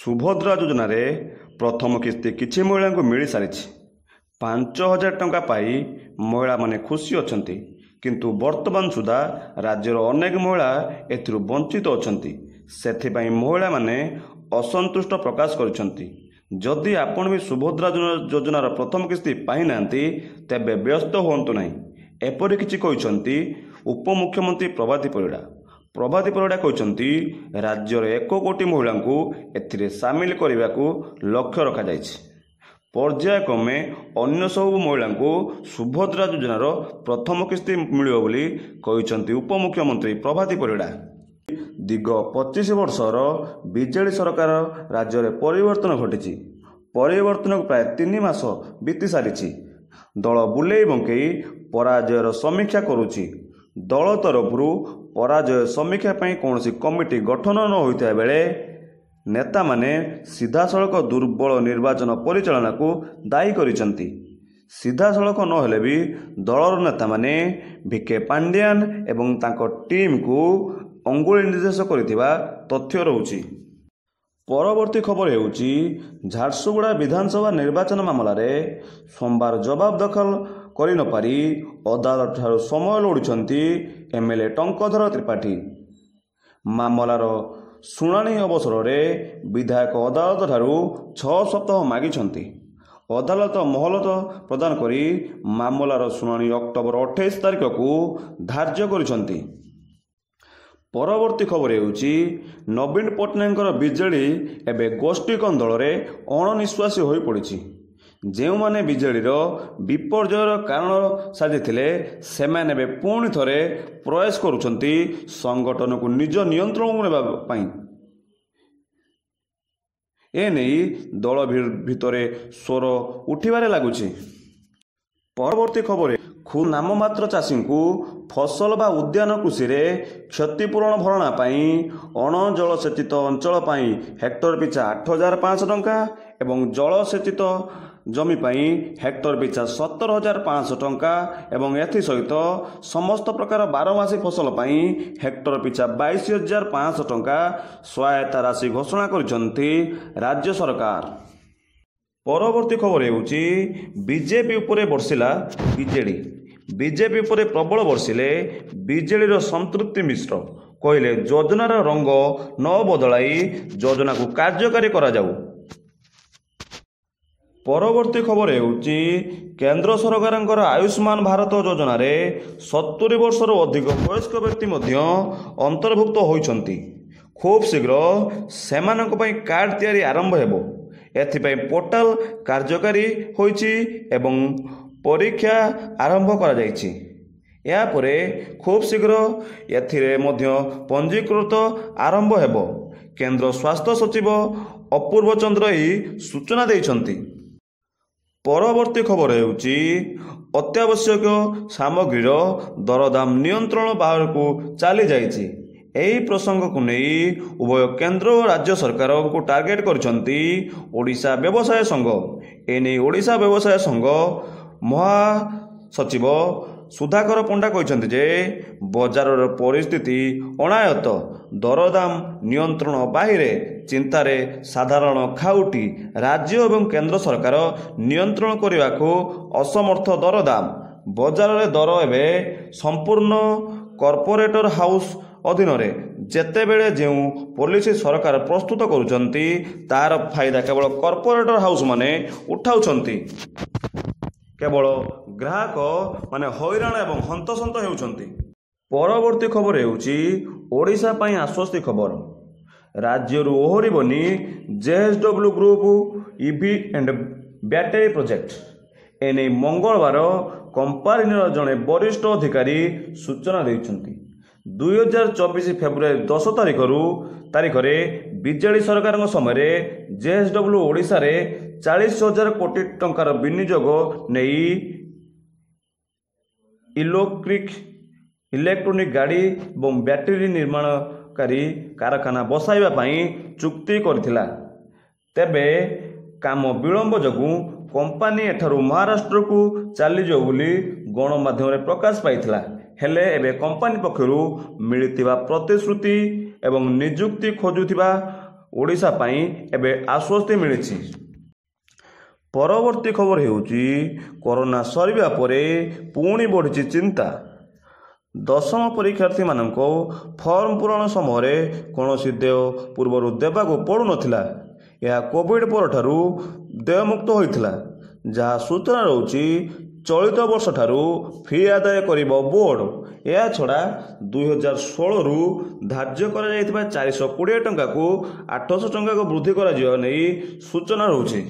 ସୁଭଦ୍ରା ଯୋଜନାରେ ପ୍ରଥମ କିସ୍ତି କିଛି ମହିଳାଙ୍କୁ ମିଳି ସାରିଛି। 5,000 ଟଙ୍କା ପାଇ ମହିଳାମାନେ ଖୁସି ଅଛନ୍ତି। କିନ୍ତୁ ବର୍ତ୍ତମାନ ସୁଦ୍ଧା ରାଜ୍ୟର ଅନେକ ମହିଳା ଏଥିରୁ ବଞ୍ଚିତ ଅଛନ୍ତି। ସେଥିପାଇଁ ମହିଳାମାନେ ଅସନ୍ତୁଷ୍ଟ ପ୍ରକାଶ କରିଛନ୍ତି। ଯଦି ଆପଣ ବି ସୁଭଦ୍ରା ଯୋଜନାର ପ୍ରଥମ କିସ୍ତି ପାଇନାହାନ୍ତି ତେବେ ବ୍ୟସ୍ତ ହୁଅନ୍ତୁ ନାହିଁ। ଏପରି କିଛି କହିଛନ୍ତି ଉପମୁଖ୍ୟମନ୍ତ୍ରୀ ପ୍ରଭାତୀ ପରିଡ଼ା। ପ୍ରଭାତୀ ପରିଡ଼ା କହିଛନ୍ତି ରାଜ୍ୟର 1 କୋଟି ମହିଳାଙ୍କୁ ଏଥିରେ ସାମିଲ କରିବାକୁ ଲକ୍ଷ୍ୟ ରଖାଯାଇଛି। ପର୍ଯ୍ୟାୟକ୍ରମେ ଅନ୍ୟ ସବୁ ମହିଳାଙ୍କୁ ସୁଭଦ୍ରା ଯୋଜନାର ପ୍ରଥମ କିସ୍ତି ମିଳିବ ବୋଲି କହିଛନ୍ତି ଉପମୁଖ୍ୟମନ୍ତ୍ରୀ ପ୍ରଭାତୀ ପରିଡ଼ା। ଦୀର୍ଘ 25 ବର୍ଷର ବିଜେଡି ସରକାର ରାଜ୍ୟରେ ପରିବର୍ତ୍ତନ ଘଟିଛି। ପରିବର୍ତ୍ତନକୁ ପ୍ରାୟ 3 ମାସ ବିତି ସାରିଛି। ଦଳ ବୁଲେଇ ବଙ୍କେଇ ପରାଜୟର ସମୀକ୍ଷା କରୁଛି। ଦଳ ତରଫରୁ ପରାଜୟ ସମୀକ୍ଷା ପାଇଁ କୌଣସି କମିଟି ଗଠନ ନ ହୋଇଥିବା ବେଳେ ନେତାମାନେ ସିଧାସଳଖ ଦୁର୍ବଳ ନିର୍ବାଚନ ପରିଚାଳନାକୁ ଦାୟୀ କରିଛନ୍ତି। ସିଧାସଳଖ ନହେଲେ ବି ଦଳର ନେତାମାନେ ଭିକେ ପାଣ୍ଡିଆନ ଏବଂ ତାଙ୍କ ଟିମ୍କୁ ଅଙ୍ଗୁଳି ନିର୍ଦ୍ଦେଶ କରିଥିବା ତଥ୍ୟ ରହୁଛି। ପରବର୍ତ୍ତୀ ଖବର ହେଉଛି ଝାରସୁଗୁଡ଼ା ବିଧାନସଭା ନିର୍ବାଚନ ମାମଲାରେ ସୋମବାର ଜବାବ ଦାଖଲ କରିନପାରି ଅଦାଲତଠାରୁ ସମୟ ଲୋଡୁଛନ୍ତି ଏମ୍ଏଲ୍ଏ ଟଙ୍କଧର ତ୍ରିପାଠୀ। ମାମଲାର ଶୁଣାଣି ଅବସରରେ ବିଧାୟକ ଅଦାଲତଠାରୁ 6 ସପ୍ତାହ ମାଗିଛନ୍ତି। ଅଦାଲତ ମହଲତ ପ୍ରଦାନ କରି ମାମଲାର ଶୁଣାଣି ଅକ୍ଟୋବର 28 ତାରିଖକୁ ଧାର୍ଯ୍ୟ କରିଛନ୍ତି। ପରବର୍ତ୍ତୀ ଖବର ହେଉଛି ନବୀନ ପଟ୍ଟନାୟକଙ୍କର ବିଜେଡି ଏବେ ଗୋଷ୍ଠୀ କନ୍ଦଳରେ ଅଣନିଶ୍ୱାସୀ ହୋଇପଡ଼ିଛି। ଯେଉଁମାନେ ବିଜେଡିର ବିପର୍ଯ୍ୟୟର କାରଣ ସାଜିଥିଲେ ସେମାନେ ଏବେ ପୁଣି ଥରେ ପ୍ରୟାସ କରୁଛନ୍ତି ସଂଗଠନକୁ ନିଜ ନିୟନ୍ତ୍ରଣକୁ ନେବା ପାଇଁ। ଏନେଇ ଦଳ ଭିତରେ ସ୍ୱର ଉଠିବାରେ ଲାଗୁଛି। ପରବର୍ତ୍ତୀ ଖବର ନାମମାତ୍ର ଚାଷୀଙ୍କୁ ଫସଲ ବା ଉଦ୍ୟାନ କୃଷିରେ କ୍ଷତିପୂରଣ ଭରଣା ପାଇଁ ଅଣଜଳସେଚିତ ଅଞ୍ଚଳ ପାଇଁ ହେକ୍ଟର ପିଛା 8,500 ଟଙ୍କା ଏବଂ ଜଳସେଚିତ ଜମି ପାଇଁ ହେକ୍ଟର ପିଛା 17,500 ଟଙ୍କା ଏବଂ ଏଥିସହିତ ସମସ୍ତ ପ୍ରକାର ବାରମାସୀ ଫସଲ ପାଇଁ ହେକ୍ଟର ପିଛା 22,500 ଟଙ୍କା ସହାୟତା ରାଶି ଘୋଷଣା କରିଛନ୍ତି ରାଜ୍ୟ ସରକାର। ପରବର୍ତ୍ତୀ ଖବର ହେଉଛି ବିଜେପି ଉପରେ ବର୍ଷିଲା ବିଜେଡି। ବିଜେପି ଉପରେ ପ୍ରବଳ ବର୍ଷିଲେ ବିଜେଡିର ସନ୍ତୃପ୍ତି ମିଶ୍ର। କହିଲେ ଯୋଜନାର ରଙ୍ଗ ନ ବଦଳାଇ ଯୋଜନାକୁ କାର୍ଯ୍ୟକାରୀ କରାଯାଉ। ପରବର୍ତ୍ତୀ ଖବର ହେଉଛି କେନ୍ଦ୍ର ସରକାରଙ୍କର ଆୟୁଷ୍ମାନ ଭାରତ ଯୋଜନାରେ 70 ବର୍ଷରୁ ଅଧିକ ବୟସ୍କ ବ୍ୟକ୍ତି ମଧ୍ୟ ଅନ୍ତର୍ଭୁକ୍ତ ହୋଇଛନ୍ତି। ଖୁବ୍ ଶୀଘ୍ର ସେମାନଙ୍କ ପାଇଁ କାର୍ଡ ତିଆରି ଆରମ୍ଭ ହେବ। ଏଥିପାଇଁ ପୋର୍ଟାଲ କାର୍ଯ୍ୟକାରୀ ହୋଇଛି ଏବଂ ପରୀକ୍ଷା ଆରମ୍ଭ କରାଯାଇଛି। ଏହାପରେ ଖୁବ୍ ଶୀଘ୍ର ଏଥିରେ ମଧ୍ୟ ପଞ୍ଜୀକୃତ ଆରମ୍ଭ ହେବ। କେନ୍ଦ୍ର ସ୍ୱାସ୍ଥ୍ୟ ସଚିବ ଅପୂର୍ବ ଚନ୍ଦ୍ର ଏହି ସୂଚନା ଦେଇଛନ୍ତି। ପରବର୍ତ୍ତୀ ଖବର ହେଉଛି ଅତ୍ୟାବଶ୍ୟକ ସାମଗ୍ରୀର ଦରଦାମ ନିୟନ୍ତ୍ରଣ ବାହାରକୁ ଚାଲିଯାଇଛି। ଏହି ପ୍ରସଙ୍ଗକୁ ନେଇ ଉଭୟ କେନ୍ଦ୍ର ଓ ରାଜ୍ୟ ସରକାରଙ୍କୁ ଟାର୍ଗେଟ କରିଛନ୍ତି ଓଡ଼ିଶା ବ୍ୟବସାୟ ସଂଘ। ଏନେଇ ଓଡ଼ିଶା ବ୍ୟବସାୟ ସଂଘ ମହାସଚିବ ସୁଧାକର ପଣ୍ଡା କହିଛନ୍ତି ଯେ ବଜାରର ପରିସ୍ଥିତି ଅଣାୟତ୍ତ, ଦରଦାମ ନିୟନ୍ତ୍ରଣ ବାହିରେ, ଚିନ୍ତାରେ ସାଧାରଣ ଖାଉଟି ରାଜ୍ୟ ଏବଂ କେନ୍ଦ୍ର ସରକାର ନିୟନ୍ତ୍ରଣ କରିବାକୁ ଅସମର୍ଥ। ଦରଦାମ ବଜାରରେ ଦର ଏବେ ସମ୍ପୂର୍ଣ୍ଣ କର୍ପୋରେଟର ହାଉସ ଅଧୀନରେ। ଯେତେବେଳେ ଯେଉଁ ପଲିସି ସରକାର ପ୍ରସ୍ତୁତ କରୁଛନ୍ତି ତାହାର ଫାଇଦା କେବଳ କର୍ପୋରେଟର ହାଉସ ମାନେ ଉଠାଉଛନ୍ତି। କେବଳ ଗ୍ରାହକ ମାନେ ହଇରାଣ ଏବଂ ହନ୍ତସନ୍ତ ହେଉଛନ୍ତି। ପରବର୍ତ୍ତୀ ଖବର ହେଉଛି ଓଡ଼ିଶା ପାଇଁ ଆଶ୍ୱସ୍ତି ଖବର। ରାଜ୍ୟରୁ ଓହରିବନି JSW group EV and battery project. ଏନେଇ ମଙ୍ଗଳବାର କମ୍ପାନୀର ଜଣେ ବରିଷ୍ଠ ଅଧିକାରୀ ସୂଚନା ଦେଇଛନ୍ତି। 2024 ଫେବୃଆରୀ 10 ତାରିଖରେ ବିଜେଡି ସରକାରଙ୍କ ସମୟରେ ଜେଏସଡବ୍ଲ୍ୟୁ ଓଡ଼ିଶାରେ 40,000 କୋଟି ଟଙ୍କାର ବିନିଯୋଗ ନେଇ ଇଲେକ୍ଟ୍ରୋନିକ୍ ଗାଡ଼ି ଏବଂ ବ୍ୟାଟେରୀ ନିର୍ମାଣକାରୀ କାରଖାନା ବସାଇବା ପାଇଁ ଚୁକ୍ତି କରିଥିଲା। ତେବେ କାମ ବିଳମ୍ବ ଯୋଗୁଁ କମ୍ପାନୀ ଏଠାରୁ ମହାରାଷ୍ଟ୍ରକୁ ଚାଲିଯିବ ବୋଲି ଗଣମାଧ୍ୟମରେ ପ୍ରକାଶ ପାଇଥିଲା। ହେଲେ ଏବେ କମ୍ପାନୀ ପକ୍ଷରୁ ମିଳିଥିବା ପ୍ରତିଶ୍ରୁତି ଏବଂ ନିଯୁକ୍ତି ଖୋଜୁଥିବା ଓଡ଼ିଶା ପାଇଁ ଏବେ ଆଶ୍ୱସ୍ତି ମିଳିଛି। ପରବର୍ତ୍ତୀ ଖବର ହେଉଛି କରୋନା ସରିବା ପରେ ପୁଣି ବଢ଼ିଛି ଚିନ୍ତା। ଦଶମ ପରୀକ୍ଷାର୍ଥୀମାନଙ୍କ ଫର୍ମ ପୂରଣ ସମୟରେ କୌଣସି ଦେୟ ପୂର୍ବରୁ ଦେବାକୁ ପଡ଼ୁନଥିଲା। ଏହା କୋଭିଡ୍ ପରଠାରୁ ଦେୟମୁକ୍ତ ହୋଇଥିଲା। ଯାହା ସୂଚନା ରହୁଛି ଚଳିତ ବର୍ଷଠାରୁ ଫି ଆଦାୟ କରିବ ବୋର୍ଡ। ଏହାଛଡ଼ା 2016ରୁ ଧାର୍ଯ୍ୟ କରାଯାଇଥିବା 420 ଟଙ୍କାକୁ 800 ଟଙ୍କାକୁ ବୃଦ୍ଧି କରାଯିବା ନେଇ ସୂଚନା ରହୁଛି।